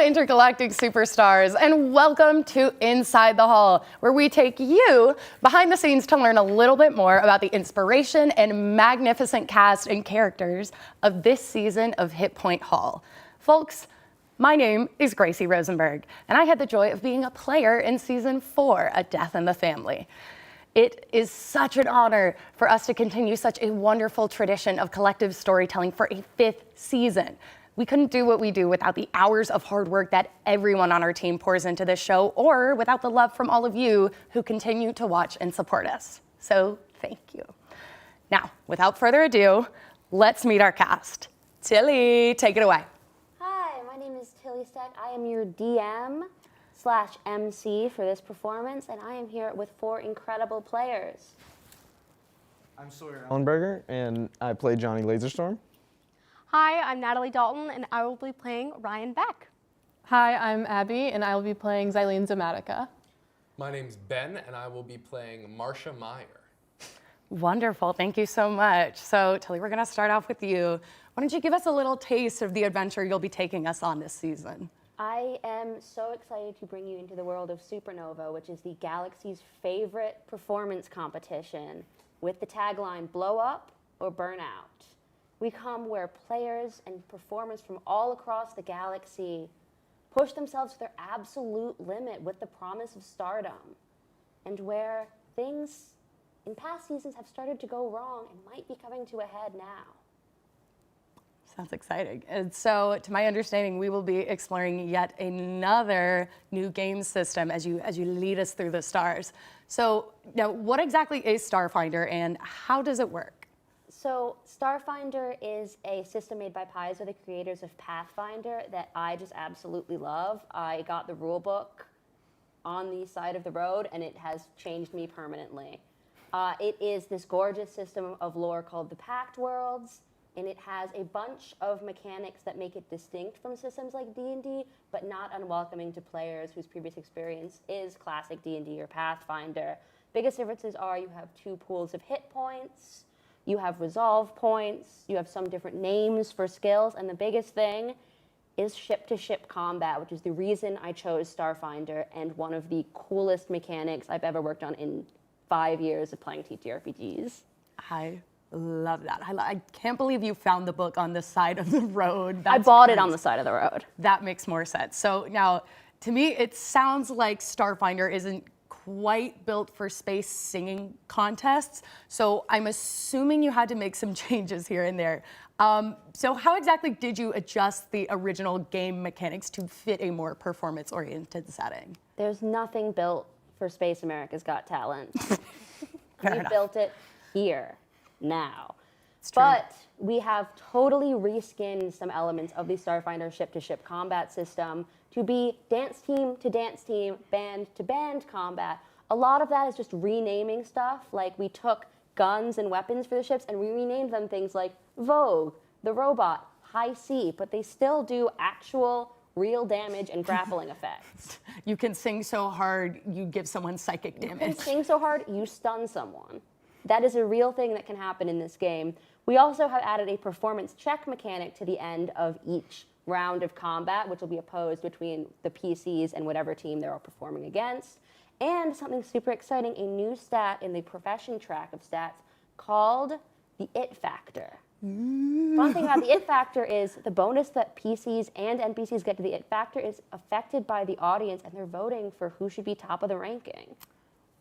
intergalactic superstars, and welcome to Inside the Hall, where we take you behind the scenes to learn a little bit more about the inspiration and magnificent cast and characters of this season of Hit Point Hall. Folks, my name is Gracie Rosenberg, and I had the joy of being a player in Season 4, A Death in the Family. It is such an honor for us to continue such a wonderful tradition of collective storytelling for a 5th season. We couldn't do what we do without the hours of hard work that everyone on our team pours into this show, or without the love from all of you who continue to watch and support us. So thank you. Now, without further ado, let's meet our cast. Tilly, take it away. Hi, my name is Tilly Steck. I am your DM/MC for this performance, and I am here with 4 incredible players. I'm Sawyer Ellenberger, and I play Johnny Laserstorm. Hi, I'm Natalie Dalton, and I will be playing Ryan Beck. Hi, I'm Abby, and I will be playing Xylene Zamatica. My name's Ben, and I will be playing Marcia Meyer. Wonderful, thank you so much. So, Tilly, we're gonna start off with you. Why don't you give us a little taste of the adventure you'll be taking us on this season? I am so excited to bring you into the world of Supernova, which is the galaxy's favorite performance competition, with the tagline, blow up or burn out. We come where players and performers from all across the galaxy push themselves to their absolute limit with the promise of stardom, and where things in past seasons have started to go wrong and might be coming to a head now. Sounds exciting. And so, to my understanding, we will be exploring yet another new game system as you lead us through the stars. So, now, what exactly is Starfinder, and how does it work? So Starfinder is a system made by Paizo, the creators of Pathfinder, that I just absolutely love. I got the rule book on the side of the road, and it has changed me permanently. It is this gorgeous system of lore called the Pact Worlds, and it has a bunch of mechanics that make it distinct from systems like D&D, but not unwelcoming to players whose previous experience is classic D&D or Pathfinder. Biggest differences are you have 2 pools of hit points, you have resolve points, you have some different names for skills, and the biggest thing is ship-to-ship combat, which is the reason I chose Starfinder, and one of the coolest mechanics I've ever worked on in 5 years of playing TTRPGs. I love that. I can't believe you found the book on the side of the road. I bought it on the side of the road. That makes more sense. So now, to me, it sounds like Starfinder isn't quite built for space singing contests. So I'm assuming you had to make some changes here and there. So how exactly did you adjust the original game mechanics to fit a more performance-oriented setting? There's nothing built for Space America's Got Talent. Fair We enough. built it here, now. It's true. But we have totally reskinned some elements of the Starfinder ship-to-ship combat system to be dance team to dance team, band to band combat. A lot of that is just renaming stuff. Like, we took guns and weapons for the ships and we renamed them things like Vogue, the robot, High C, but they still do actual real damage and grappling effects. You can sing so hard, you give someone psychic You can damage. sing so hard, you stun someone. That is a real thing that can happen in this game. We also have added a performance check mechanic to the end of each round of combat, which will be opposed between the PCs and whatever team they're all performing against. And something super exciting, a new stat in the profession track of stats called the It Factor. Fun thing about the It Factor is the bonus that PCs and NPCs get to the It Factor is affected by the audience, and they're voting for who should be top of the ranking.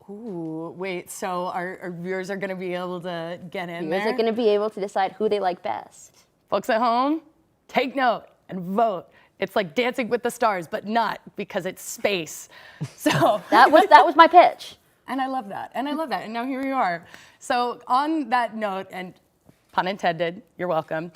Ooh, wait, so our viewers are gonna be able to get in Viewers there? are going to be able to decide who they like best. Folks at home, take note and vote. It's like Dancing with the Stars, but not, because it's space. So That was my pitch. and I love that, and now here you are. So on that note, and pun intended, you're welcome.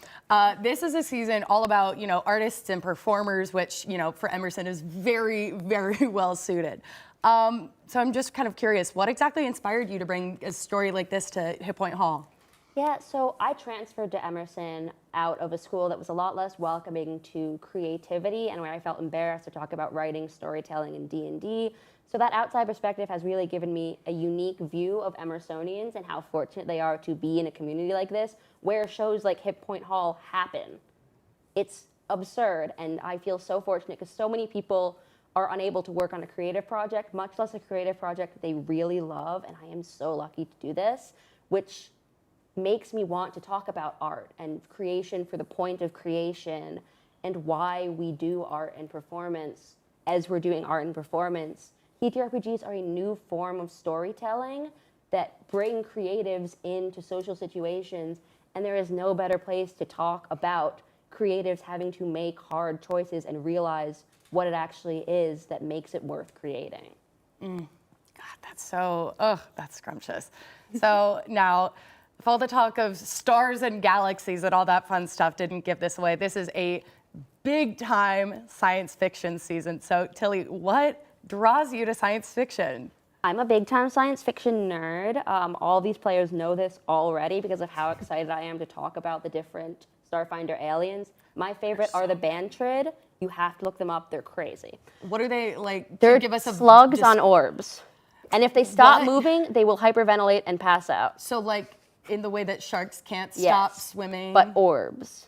This is a season all about, artists and performers, which, for Emerson is very, very well suited. So I'm just kind of curious, what exactly inspired you to bring a story like this to Hit Point Hall? Yeah, so I transferred to Emerson out of a school that was a lot less welcoming to creativity and where I felt embarrassed to talk about writing, storytelling, and D&D. So that outside perspective has really given me a unique view of Emersonians and how fortunate they are to be in a community like this, where shows like Hit Point Hall happen. It's absurd. And I feel so fortunate because so many people are unable to work on a creative project, much less a creative project that they really love. And I am so lucky to do this, which makes me want to talk about art and creation for the point of creation and why we do art and performance as we're doing art and performance. TTRPGs are a new form of storytelling that bring creatives into social situations, and there is no better place to talk about creatives having to make hard choices and realize what it actually is that makes it worth creating. God, that's scrumptious. So now, if all the talk of stars and galaxies and all that fun stuff didn't give this away, this is a big time science fiction season. So Tilly, what draws you to science fiction? I'm a big time science fiction nerd. All these players know this already because of how excited I am to talk about the different Starfinder aliens. My favorite are the Bantrid. You have to look them up. They're crazy. What are they like? They're give us a slugs on orbs. And if they stop What? moving, they will hyperventilate and pass out. So like in the way that sharks can't stop Yes, swimming? but orbs.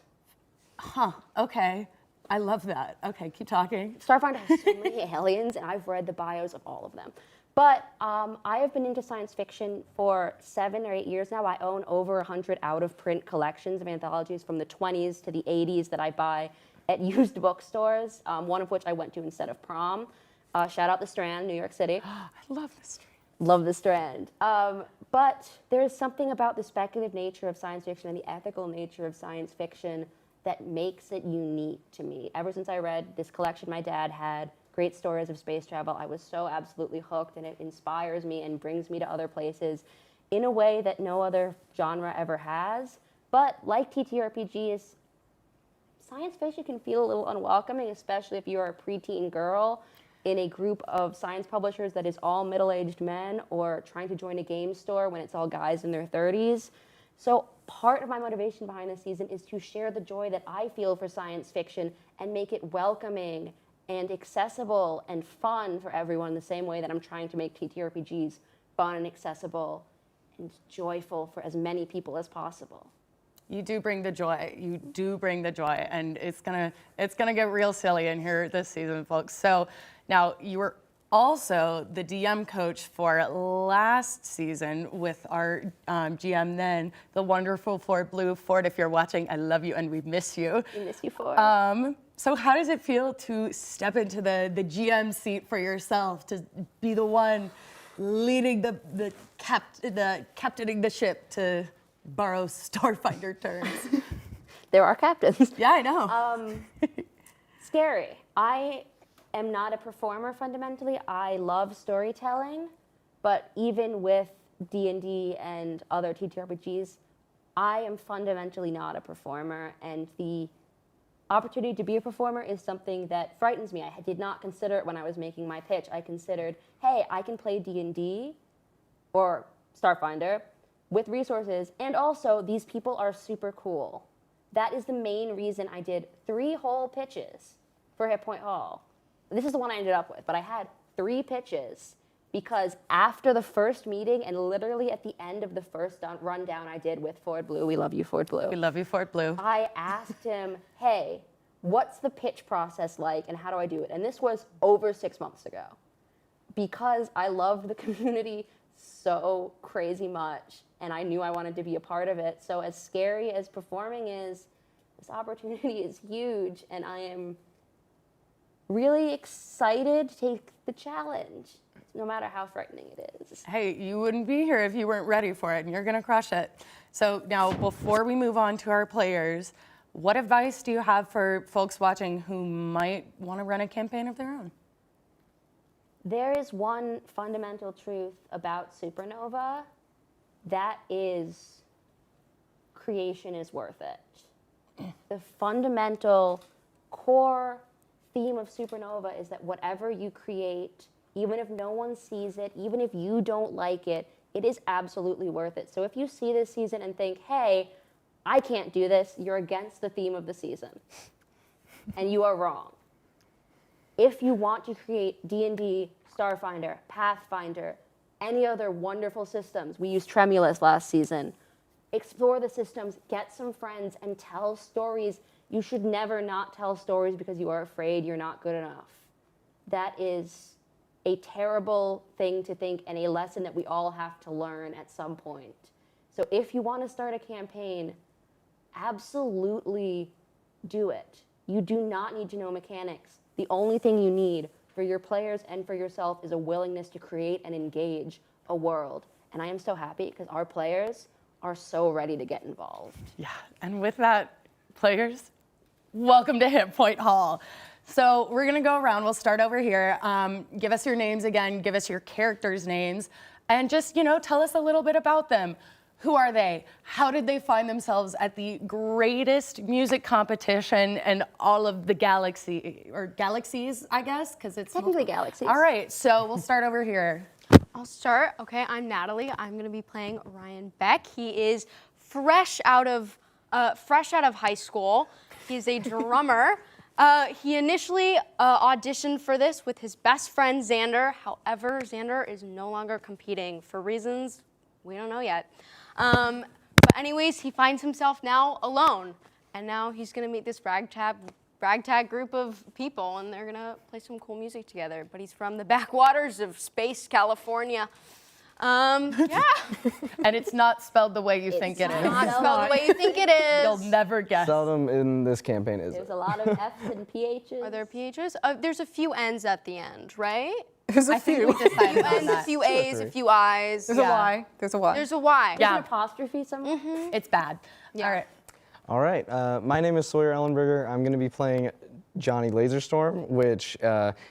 Huh, okay. I love that. Okay, keep talking. Starfinder has so many aliens, and I've read the bios of all of them. But I have been into science fiction for 7 or 8 years now. I own over 100 out-of-print collections of anthologies from the 20s to the 80s that I buy at used bookstores, one of which I went to instead of prom. Shout out The Strand, New York City. I love this dream. Love The Strand. But there is something about the speculative nature of science fiction and the ethical nature of science fiction that makes it unique to me. Ever since I read this collection my dad had, Great Stories of Space Travel, I was so absolutely hooked, and it inspires me and brings me to other places in a way that no other genre ever has. But like TTRPGs, science fiction can feel a little unwelcoming, especially if you're a preteen girl in a group of science publishers that is all middle-aged men, or trying to join a game store when it's all guys in their 30s. So part of my motivation behind this season is to share the joy that I feel for science fiction and make it welcoming and accessible and fun for everyone, the same way that I'm trying to make TTRPGs fun and accessible and joyful for as many people as possible. You do bring the joy. You do bring the joy, and it's gonna get real silly in here this season, folks. So now you were also the DM coach for last season with our GM then, the wonderful Ford Blue. Ford, if you're watching, I love you and we miss you. We miss you for. So how does it feel to step into the GM seat for yourself, to be the one leading the captaining the ship, to borrow Starfinder terms? There are captains. Yeah, I know. Scary. I am not a performer fundamentally. I love storytelling, but even with D&D and other TTRPGs, I am fundamentally not a performer, and the opportunity to be a performer is something that frightens me. I did not consider it when I was making my pitch. I considered, hey, I can play D&D or Starfinder with resources, and also these people are super cool. That is the main reason I did 3 whole pitches for Hit Point Hall. This is the one I ended up with, but I had 3 pitches because after the first meeting and literally at the end of the first rundown I did with Ford Blue, we love you, Ford Blue. We love you, Fort Blue. I asked him, hey, what's the pitch process like and how do I do it? And this was over 6 months ago because I loved the community so crazy much and I knew I wanted to be a part of it. So as scary as performing is, this opportunity is huge and I am really excited to take the challenge, no matter how frightening it is. Hey, you wouldn't be here if you weren't ready for it, and you're gonna crush it. So now, before we move on to our players, what advice do you have for folks watching who might wanna run a campaign of their own? There is one fundamental truth about Supernova, that is creation is worth it. The fundamental core theme of Supernova is that whatever you create, even if no one sees it, even if you don't like it, it is absolutely worth it. So if you see this season and think, hey, I can't do this, you're against the theme of the season. And you are wrong. If you want to create D&D, Starfinder, Pathfinder, any other wonderful systems, we used Tremulous last season, explore the systems, get some friends, and tell stories You should never not tell stories because you are afraid you're not good enough. That is a terrible thing to think and a lesson that we all have to learn at some point. So if you want to start a campaign, absolutely do it. You do not need to know mechanics. The only thing you need for your players and for yourself is a willingness to create and engage a world. And I am so happy because our players are so ready to get involved. Yeah, and with that, players, welcome to Hit Point Hall. So we're gonna go around, we'll start over here. Give us your names again, give us your characters' names, and just, tell us a little bit about them. Who are they? How did they find themselves at the greatest music competition in all of the galaxies, I guess? Because it's Technically galaxies. All right, so we'll start over here. I'll start. Okay, I'm Natalie. I'm going to be playing Ryan Beck. He is fresh out of high school. He's a drummer. He initially auditioned for this with his best friend Xander. However, Xander is no longer competing for reasons we don't know yet. But anyways, he finds himself now alone, and now he's gonna meet this ragtag group of people, and they're gonna play some cool music together. But he's from the backwaters of space, California. Yeah. And it's not spelled the way you think it is. Not spelled the way you think it is. You'll never guess. Seldom in this campaign is There's it. a lot of F's and PHs. Are there PHs? There's a few N's at the end, right? There's a I think few. we decided on N's, a that. few A's, a few I's. There's a Y. There's a Y. There's a Y. Yeah. An apostrophe somewhere? It's bad. Yeah. All right. All right, my name is Sawyer Ellenberger. I'm going to be playing Johnny Laserstorm, which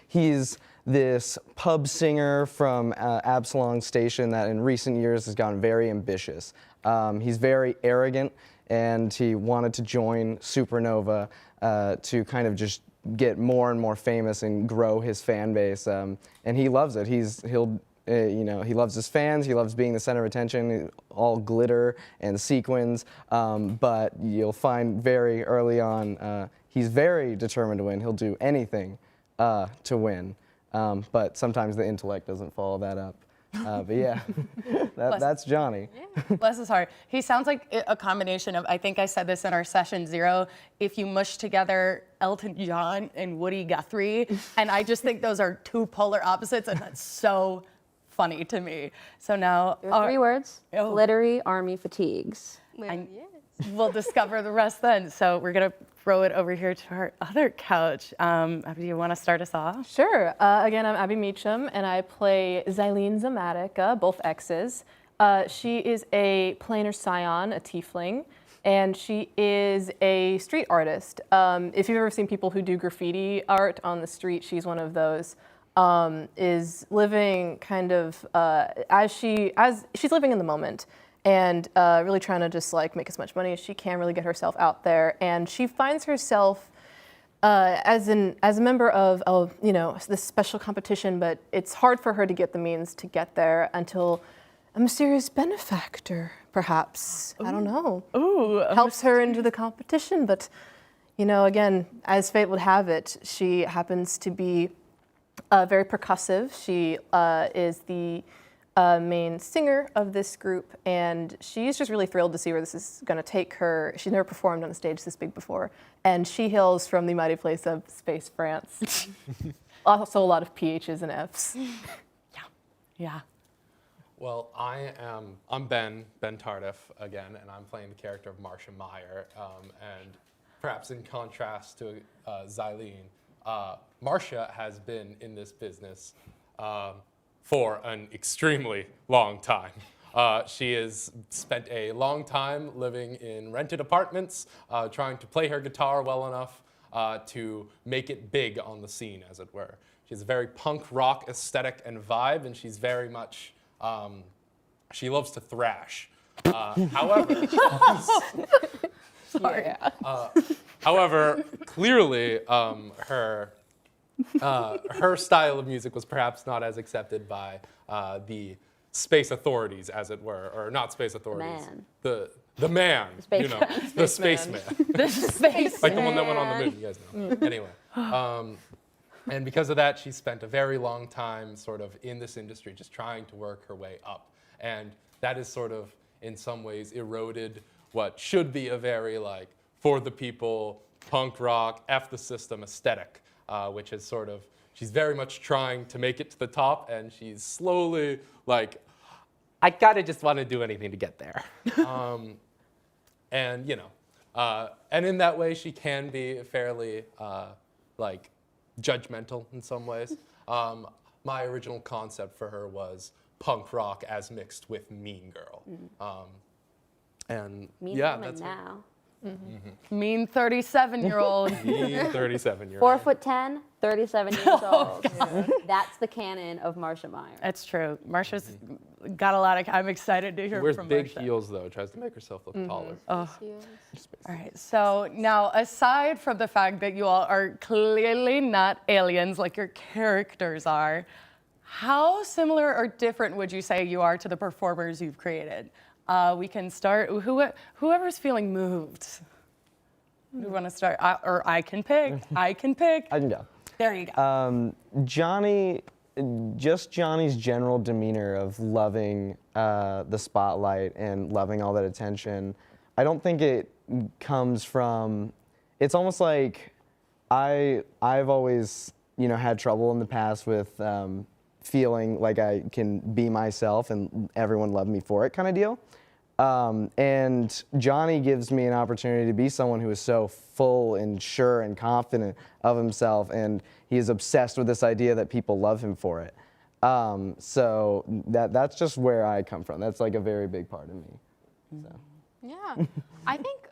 he's this pub singer from Absalom Station that in recent years has gotten very ambitious. He's very arrogant, and he wanted to join Supernova to kind of just get more and more famous and grow his fan base. And he loves it. He loves his fans. He loves being the center of attention, all glitter and sequins. But you'll find very early on, he's very determined to win. He'll do anything to win. But sometimes the intellect doesn't follow that up. But yeah, that's Johnny. Bless his heart. He sounds like a combination of, I think I said this in our session 0, if you mush together Elton John and Woody Guthrie. And I just think those are two polar opposites, and that's so funny to me. So now, There are 3 words. Oh. Glittery army fatigues. Well, yes. we'll discover the rest then. So we're gonna throw it over here to our other couch. Do you wanna start us off? Sure. Again, I'm Abby Meacham, and I play Xylene Zamatic, both X's. She is a planar scion, a tiefling, and she is a street artist. If you've ever seen people who do graffiti art on the street, she's one of those. Is living kind of as she's living in the moment, and really trying to just like make as much money as she can, really get herself out there. And she finds herself as a member of this special competition, but it's hard for her to get the means to get there until a mysterious benefactor, perhaps, I don't know, helps her into the competition. But again, as fate would have it, she happens to be very percussive. She is the main singer of this group, and she's just really thrilled to see where this is going to take her. She's never performed on a stage this big before, and she hails from the mighty place of space, France. Also a lot of PHs and Fs. Yeah. Well, I'm Ben Tardif again, and I'm playing the character of Marcia Meyer. And perhaps in contrast to Xylene, Marcia has been in this business for an extremely long time. She has spent a long time living in rented apartments, trying to play her guitar well enough to make it big on the scene, as it were. She has a very punk rock aesthetic and vibe, and she's very much, she loves to thrash. However, Sorry. however, clearly her style of music was perhaps not as accepted by the space authorities, as it were, or not space authorities. Man. The man, Space man. the spaceman. The space. Like the one that went on the moon, you guys know. Anyway, and because of that, she spent a very long time sort of in this industry, just trying to work her way up. And that is sort of, in some ways, eroded what should be a very, like, for the people, punk rock, F the system aesthetic, which is sort of, she's very much trying to make it to the top, and she's slowly like, I gotta just want to do anything to get there. And you know, and in that way, she can be fairly like judgmental in some ways. My original concept for her was punk rock as mixed with Mean Girl. And Mean yeah, woman that's now. Mean 37-year-old. me, 37-year-old. 4'10", 37 years old. That's the canon of Marcia Meyer. That's true. Marsha's got a lot of. I'm excited to hear Wears from big Marsha. heels though, tries to make herself look taller. All right. So now, aside from the fact that you all are clearly not aliens like your characters are, how similar or different would you say you are to the performers you've created? We can start. Whoever's feeling moved. We want to start, or I can pick. I can pick. I can go. There you go. Johnny's general demeanor of loving the spotlight and loving all that attention, I don't think it comes from, it's almost like I've always, had trouble in the past with feeling like I can be myself and everyone love me for it kind of deal. And Johnny gives me an opportunity to be someone who is so full and sure and confident of himself, and he is obsessed with this idea that people love him for it. So that's just where I come from. That's like a very big part of me. So. Yeah, I think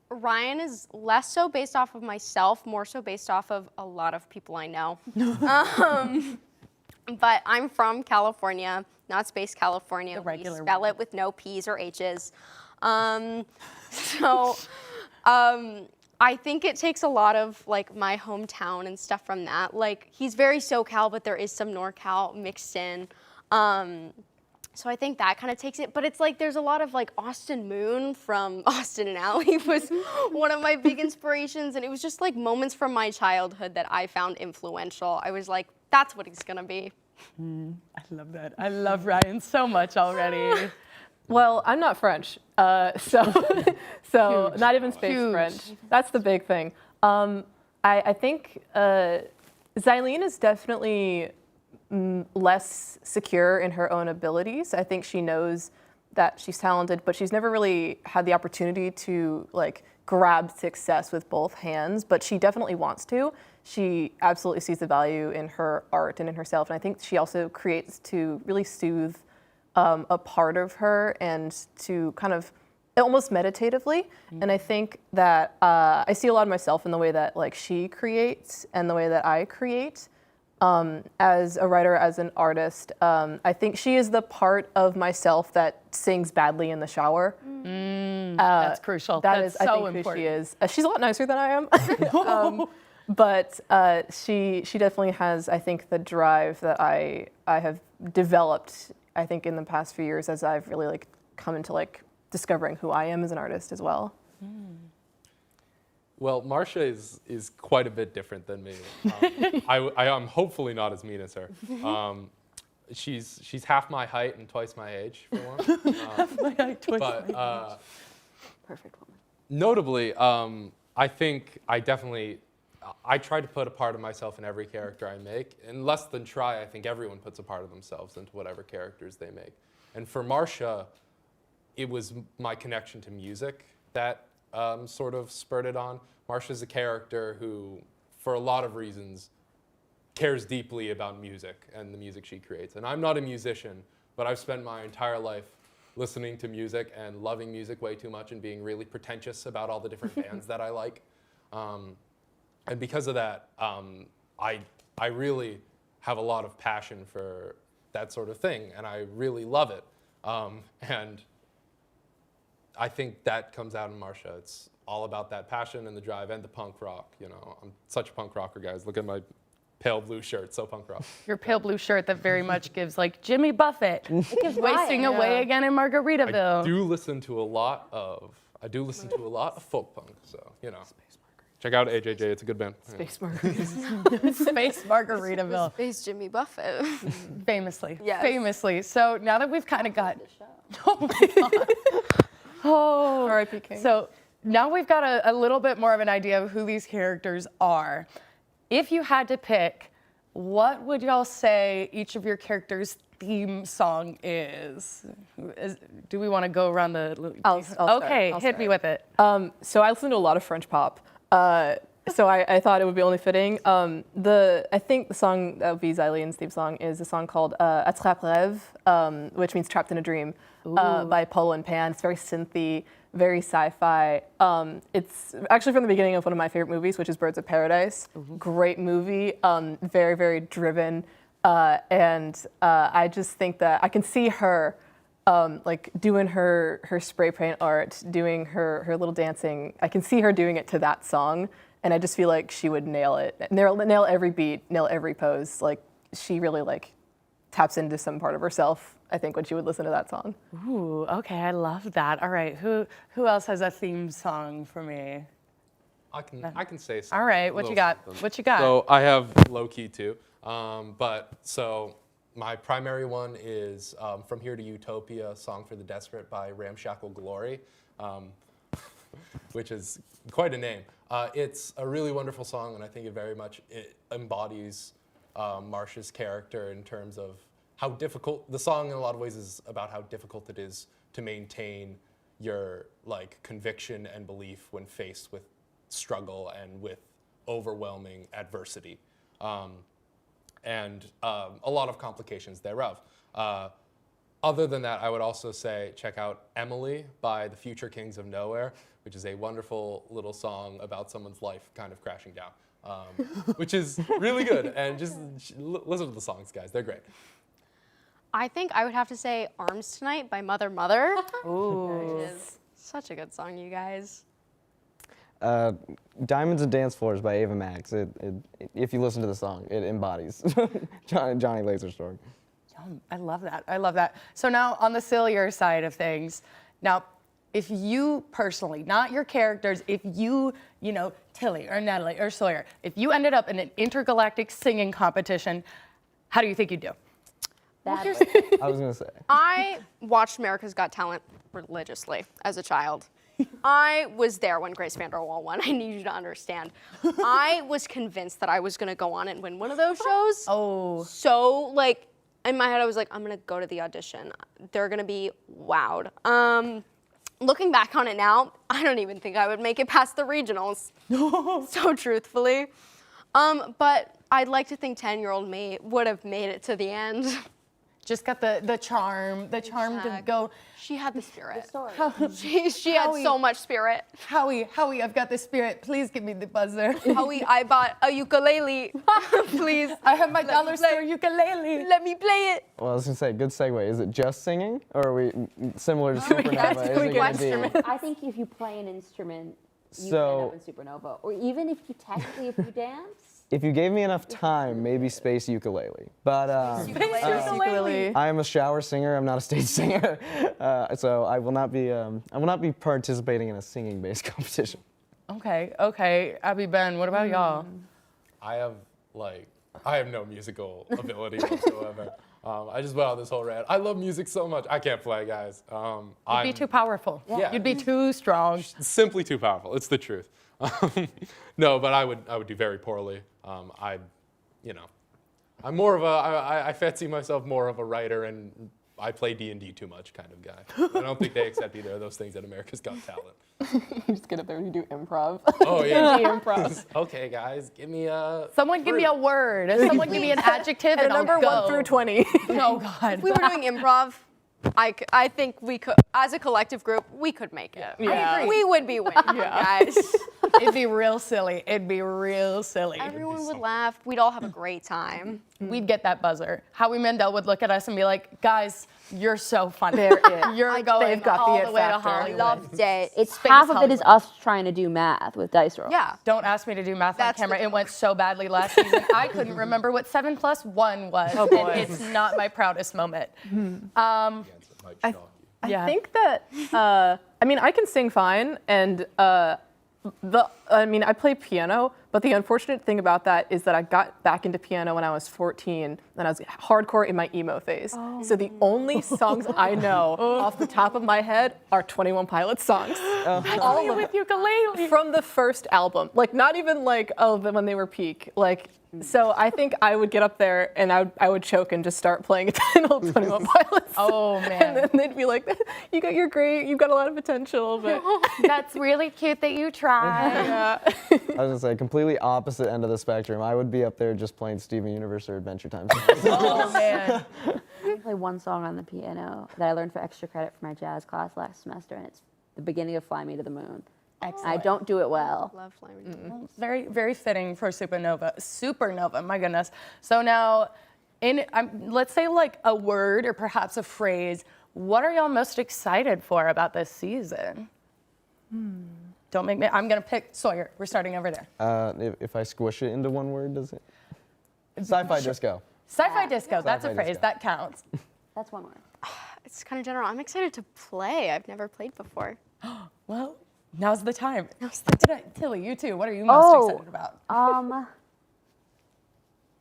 Ryan is less so based off of myself, more so based off of a lot of people I know. But I'm from California, not Space California. The regular we spell one. it with no P's or H's. I think it takes a lot of like my hometown and stuff from that. Like he's very SoCal, but there is some NorCal mixed in. So I think that kind of takes it, but it's like there's a lot of like Austin Moon from Austin and Ally was one of my big inspirations, and it was just like moments from my childhood that I found influential. I was like, that's what he's gonna be. I love that. I love Ryan so much already. Well, I'm not French, so not even space Huge. French. That's the big thing. I think Xylene is definitely less secure in her own abilities. I think she knows that she's talented, but she's never really had the opportunity to like grab success with both hands, but she definitely wants to. She absolutely sees the value in her art and in herself, and I think she also creates to really soothe a part of her and to kind of almost meditatively. And I think that I see a lot of myself in the way that like she creates and the way that I create. As a writer, as an artist, I think she is the part of myself that sings badly in the shower. That's crucial. That's I so think important. who she is. She's a lot nicer than I am. But she definitely has, I think, the drive that I have developed, I think, in the past few years as I've really like come into like discovering who I am as an artist as well. Well, Marcia is quite a bit different than me. I am hopefully not as mean as her. She's half my height and twice my age, for one. But Perfect woman. notably, I think I try to put a part of myself in every character I make. In less than try, I think everyone puts a part of themselves into whatever characters they make. And for Marcia, it was my connection to music that sort of spurred it on. Marcia's a character who, for a lot of reasons, cares deeply about music and the music she creates. And I'm not a musician, but I've spent my entire life listening to music and loving music way too much and being really pretentious about all the different bands that I like. And because of that, I really have a lot of passion for that sort of thing, and I really love it. And I think that comes out in Marcia. It's all about that passion and the drive and the punk rock. I'm such a punk rocker, guys. Look at my pale blue shirt, so punk rock. Your pale blue shirt that very much gives like Jimmy Buffett. It gives Wasting Ryan. away again in Margaritaville. I do listen to a lot of folk punk, so check out AJJ. It's a good band. Space Margaritaville. Space Margaritaville. Space Jimmy Buffett. Famously. Yes. Famously. So now that we've kind of got. Oh my God. Oh. R.I.P. King. So now we've got a little bit more of an idea of who these characters are. If you had to pick, what would y'all say each of your characters' theme song is? Do we want to go around the? I'll start. Okay, I'll hit me start. with it. So I listen to a lot of French pop. So I thought it would be only fitting. I think the song that would be Zyleen's theme song is a song called Attrape Rêve, which means Trapped in a Dream, by Polo and Pan. It's very synthy, very sci-fi. It's actually from the beginning of one of my favorite movies, which is Birds of Paradise. Great movie, very, very driven. And I just think that I can see her like doing her spray paint art, doing her little dancing. I can see her doing it to that song, and I just feel like she would nail it, nail every beat, nail every pose. Like she really like taps into some part of herself, I think, when she would listen to that song. Ooh, okay, I love that. All right, who else has a theme song for me? I can say something. All right, what you got? What you got? So I have low key too, but so my primary one is From Here to Utopia, Song for the Desperate by Ramshackle Glory, which is quite a name. It's a really wonderful song, and I think it embodies Marsha's character in terms of how difficult, the song in a lot of ways is about how difficult it is to maintain your like conviction and belief when faced with struggle and with overwhelming adversity. And a lot of complications thereof. Other than that, I would also say check out Emily by the Future Kings of Nowhere, which is a wonderful little song about someone's life kind of crashing down, which is really good. And just listen to the songs, guys. They're great. I think I would have to say Arms Tonight by Mother Mother. Ooh. Which is such a good song, you guys. Diamonds and Dance Floors by Ava Max. If you listen to the song, it embodies Johnny Laserstorm. I love that. I love that. So now on the sillier side of things, now if you personally, not your characters, if you know, Tilly or Natalie or Sawyer, if you ended up in an intergalactic singing competition, how do you think you'd do? Badly. I was gonna say. I watched America's Got Talent religiously as a child. I was there when Grace Vanderwall won. I need you to understand. I was convinced that I was going to go on and win one of those shows. Oh. So, like, in my head, I was like, I'm going to go to the audition. They're going to be wowed. Looking back on it now, I don't even think I would make it past the regionals. So truthfully. But I'd like to think 10-year-old me would have made it to the end. Just got the charm to go. She had the spirit. Story. She had so much spirit. Howie, I've got the spirit. Please give me the buzzer. Howie, I bought a ukulele. Please. I have my dollar store ukulele. Let me play it. Well, I was gonna say, good segue. Is it just singing, or are we similar to we have Supernova? to Is it gonna instrument? be? I think if you play an instrument, you So- can end up in Supernova. Or even if you dance. If you gave me enough time, maybe space ukulele. But Ukulele. I am a shower singer. I'm not a stage singer, so I will not be participating in a singing-based competition. Okay. Abby, Ben, what about y'all? I have no musical ability whatsoever. I just went on this whole rant. I love music so much. I can't play, guys. You'd be too powerful. Yeah. You'd be too strong. Simply too powerful. It's the truth. No, but I would do very poorly. I'm more of I fancy myself more of a writer, and I play D&D too much kind of guy. I don't think they accept either of those things at America's Got Talent. You just get up there and you do improv. Oh yeah. Improv. Okay, guys, give me a. Someone give me a word. Someone give me an adjective and Number I'll go. 1 through 20. Oh God. If we were doing improv, I think we could, as a collective group, we could make it. Yeah. We would be winning, guys. It'd be real silly. Everyone would laugh. We'd all have a great time. We'd get that buzzer. Howie Mandel would look at us and be like, guys, you're so funny. They're it. You're going they've got the all it the way to factor. Hollywood. Loved it. It's Space half of it is Hollywood. us trying to do math with dice rolls. Yeah. Don't ask me to do math That's on camera. the- It went so badly last season. I couldn't remember what 7 + 1 was. Oh, boy. And it's not my proudest moment. I think that, I can sing fine, and I play piano, But the unfortunate thing about that is that I got back into piano when I was 14, and I was hardcore in my emo phase. So the only songs I know off the top of my head are 21 Pilots songs. All of with ukulele. from the first album, like not even like when they were peak, like. So I think I would get up there and I would choke and just start playing an old 21 Pilots. Oh, man. And then they'd be like, you're great, you've got a lot of potential, but That's really cute that you tried. yeah. I was gonna say, completely opposite end of the spectrum. I would be up there just playing Steven Universe or Adventure Time. Oh, man. I play one song on the piano that I learned for extra credit for my jazz class last semester, and it's the beginning of Fly Me to the Moon. I don't do it well. Love flying. Very, very fitting for Supernova. Supernova, my goodness. So now, let's say like a word or perhaps a phrase. What are y'all most excited for about this season? Don't make me. I'm gonna pick Sawyer. We're starting over there. If I squish it into one word, does it? Sci-fi disco. Sci-fi disco. That's a Sci-fi phrase disco. that counts. That's one word. It's kind of general. I'm excited to play. I've never played before. Well, now's the time. Tilly, you too. What are you most excited about?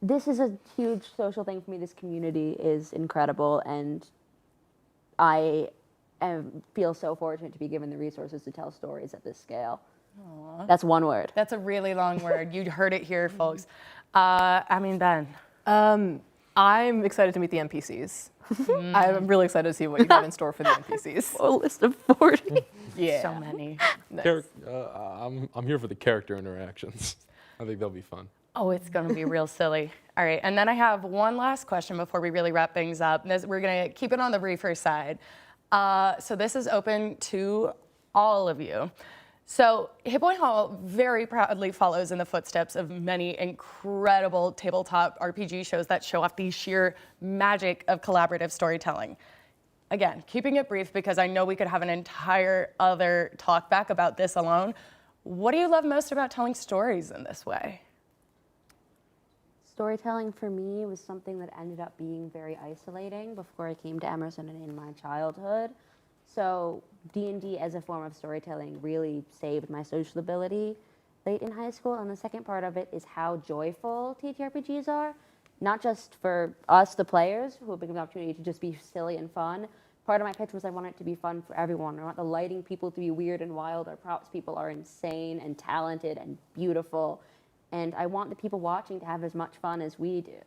This is a huge social thing for me. This community is incredible, and I feel so fortunate to be given the resources to tell stories at this scale. That's one word. That's a really long word. You heard it here, folks. Ben. I'm excited to meet the NPCs. I'm really excited to see what you have in store for the NPCs. A list of 40. Yeah. So many. I'm here for the character interactions. I think they'll be fun. Oh, it's going to be real silly. All right, and then I have one last question before we really wrap things up. We're going to keep it on the briefer side. So this is open to all of you. So Hit Point Hall very proudly follows in the footsteps of many incredible tabletop RPG shows that show off the sheer magic of collaborative storytelling. Again, keeping it brief because I know we could have an entire other talk back about this alone. What do you love most about telling stories in this way? Storytelling for me was something that ended up being very isolating before I came to Emerson and in my childhood. So D&D as a form of storytelling really saved my social ability late in high school. And the second part of it is how joyful TTRPGs are, not just for us, the players, who have been given the opportunity to just be silly and fun. Part of my pitch was I want it to be fun for everyone. I want the lighting people to be weird and wild. Our props people are insane and talented and beautiful. And I want the people watching to have as much fun as we do.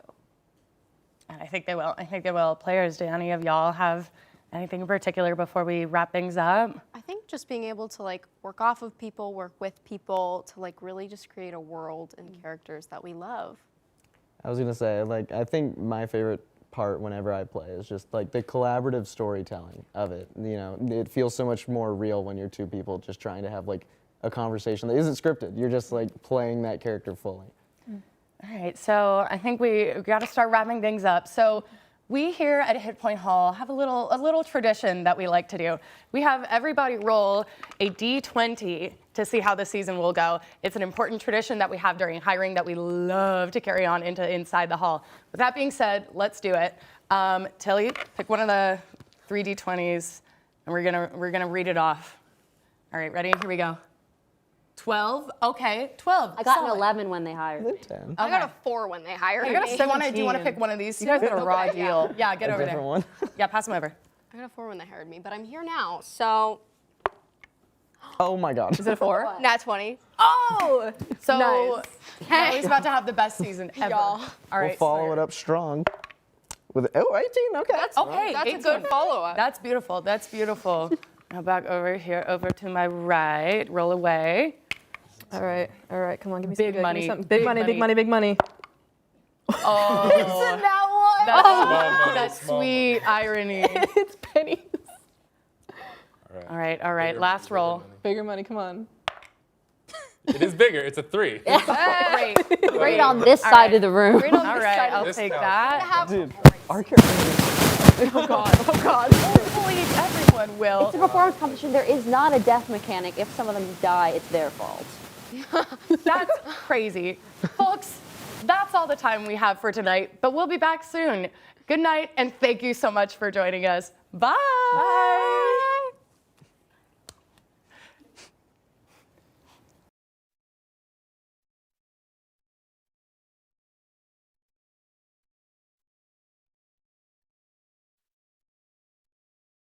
And I think they will. I think they will. Players, do any of y'all have anything in particular before we wrap things up? I think just being able to like work off of people, work with people, to like really just create a world and characters that we love. I was gonna say, like, I think my favorite part whenever I play is just like the collaborative storytelling of it. You know, it feels so much more real when you're two people just trying to have like a conversation that isn't scripted. You're just like playing that character fully. All right, so I think we got to start wrapping things up. So we here at Hit Point Hall have a little tradition that we like to do. We have everybody roll a D20 to see how the season will go. It's an important tradition that we have during hiring that we love to carry on into Inside the Hall. With that being said, let's do it. Tilly, pick one of the 3 D20s, and we're gonna read it off. All right, ready? Here we go. 12. Okay, 12. I got Solid. an 11 when they hired me. 10. I got a 4 when they hired me. Do you want to pick one of these? You guys got a raw Okay. deal. Yeah, get A over there. different one. Yeah, pass them over. I got a 4 when they hired me, but I'm here now. So, Oh my God. Is it a 4? nat 20. Oh! So, Nice. Natalie's about to have the best season ever. Y'all. All right. We'll follow Sawyer. it up strong with 18. Okay. Okay, That's 18. a good follow-up. That's beautiful. That's beautiful. Now back over here, over to my right. Roll away. All right, come on, give me Big some, money. Give me something. Big Big money, money. big money, big money. Oh, that's sweet irony. It's pennies. All right. Last roll. Bigger money, come on. It is bigger. It's a 3. Great. Great on this side of the room. All right, I'll This take counts. that. Dude, our character. Oh God. Hopefully everyone will. It's a performance competition. There is not a death mechanic. If some of them die, it's their fault. That's crazy. Folks, that's all the time we have for tonight, but we'll be back soon. Good night, and thank you so much for joining us. Bye.